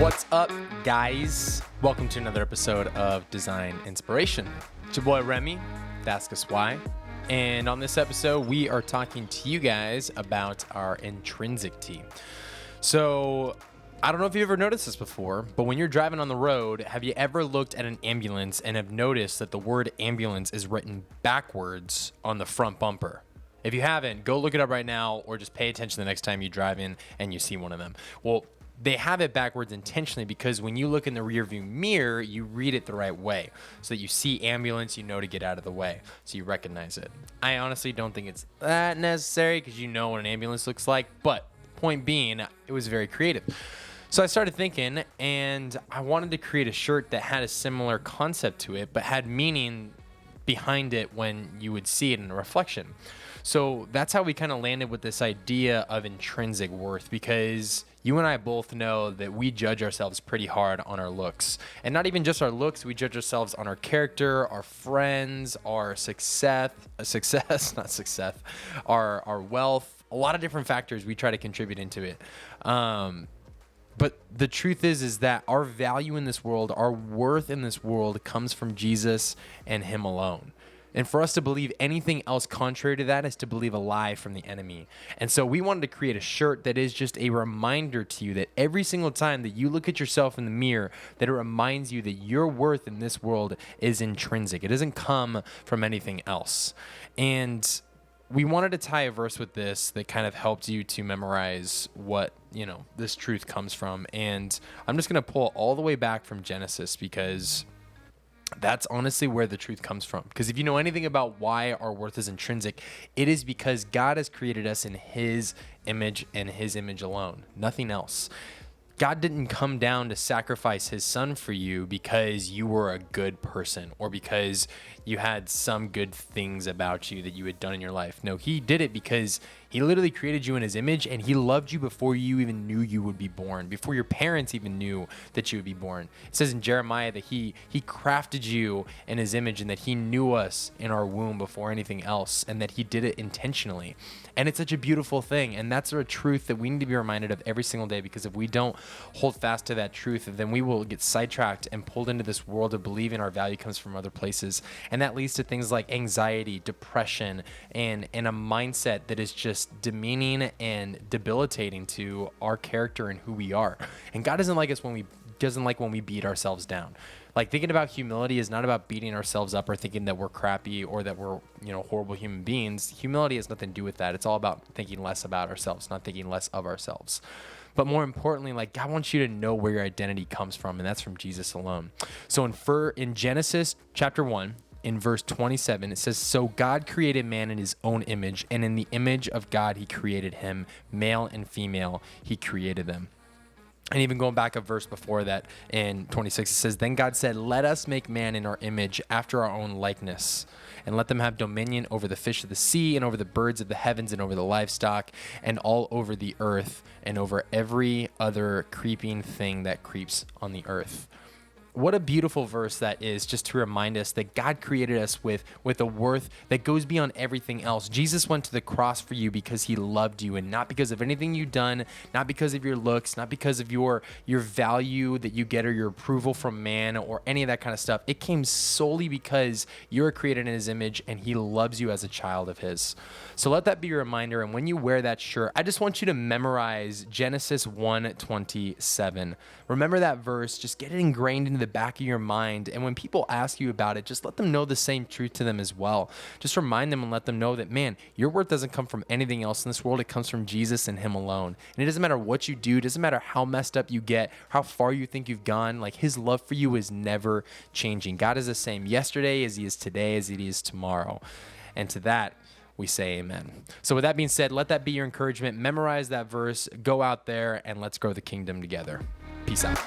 What's up, guys? Welcome to another episode of Design Inspiration. It's your boy Remy, Ask Us Why. And on this episode, we are talking to you guys about our intrinsic tee. So, I don't know if you've ever noticed this before, but when you're driving on the road, have you ever looked at an ambulance and have noticed that the word ambulance is written backwards on the front bumper? If you haven't, go look it up right now or just pay attention the next time you drive in and you see one of them. Well, they have it backwards intentionally because when you look in the rearview mirror, you read it the right way. So that you see ambulance, you know to get out of the way. So you recognize it. I honestly don't think it's that necessary because you know what an ambulance looks like. But point being, it was very creative. So I started thinking, and I wanted to create a shirt that had a similar concept to it, but had meaning behind it when you would see it in a reflection. So that's how we kind of landed with this idea of intrinsic worth, because you and I both know that we judge ourselves pretty hard on our looks. And not even just our looks, we judge ourselves on our character, our friends, our our wealth, a lot of different factors we try to contribute into it. But the truth is that our value in this world, our worth in this world comes from Jesus and Him alone. And for us to believe anything else contrary to that is to believe a lie from the enemy. And so we wanted to create a shirt that is just a reminder to you that every single time that you look at yourself in the mirror, that it reminds you that your worth in this world is intrinsic. It doesn't come from anything else. And we wanted to tie a verse with this that kind of helped you to memorize what, this truth comes from. And I'm just going to pull all the way back from Genesis because that's honestly where the truth comes from. Because if you know anything about why our worth is intrinsic, it is because God has created us in His image and His image alone, nothing else. God didn't come down to sacrifice His Son for you because you were a good person or because you had some good things about you that you had done in your life. No, He did it because He literally created you in His image, and He loved you before you even knew you would be born, before your parents even knew that you would be born. It says in Jeremiah that He crafted you in His image and that He knew us in our womb before anything else, and that He did it intentionally. And it's such a beautiful thing, and that's a truth that we need to be reminded of every single day, because if we don't hold fast to that truth, then we will get sidetracked and pulled into this world of believing our value comes from other places. And that leads to things like anxiety, depression, and a mindset that is just demeaning and debilitating to our character and who we are. And God doesn't like when we beat ourselves down. Like, thinking about humility is not about beating ourselves up or thinking that we're crappy or that we're, horrible human beings. Humility has nothing to do with that. It's all about thinking less about ourselves, not thinking less of ourselves. But more importantly, God wants you to know where your identity comes from, and that's from Jesus alone. So in Genesis chapter 1, in verse 27, it says, "So God created man in His own image, and in the image of God He created him, male and female He created them." And even going back a verse before that, in 26, it says, "Then God said, let us make man in our image after our own likeness, and let them have dominion over the fish of the sea and over the birds of the heavens and over the livestock and all over the earth and over every other creeping thing that creeps on the earth." What a beautiful verse that is, just to remind us that God created us with a worth that goes beyond everything else. Jesus went to the cross for you because He loved you, and not because of anything you've done, not because of your looks, not because of your value that you get or your approval from man or any of that kind of stuff. It came solely because you're created in His image and He loves you as a child of His. So let that be your reminder. And when you wear that shirt, I just want you to memorize Genesis 1:27. Remember that verse. Just get it ingrained into the back of your mind. And when people ask you about it, just let them know the same truth to them as well. Just remind them and let them know that, man, your worth doesn't come from anything else in this world. It comes from Jesus and Him alone. And it doesn't matter what you do. It doesn't matter how messed up you get, how far you think you've gone. His love for you is never changing. God is the same yesterday as He is today, as He is tomorrow. And to that, we say amen. So with that being said, let that be your encouragement. Memorize that verse. Go out there and let's grow the kingdom together. Peace out.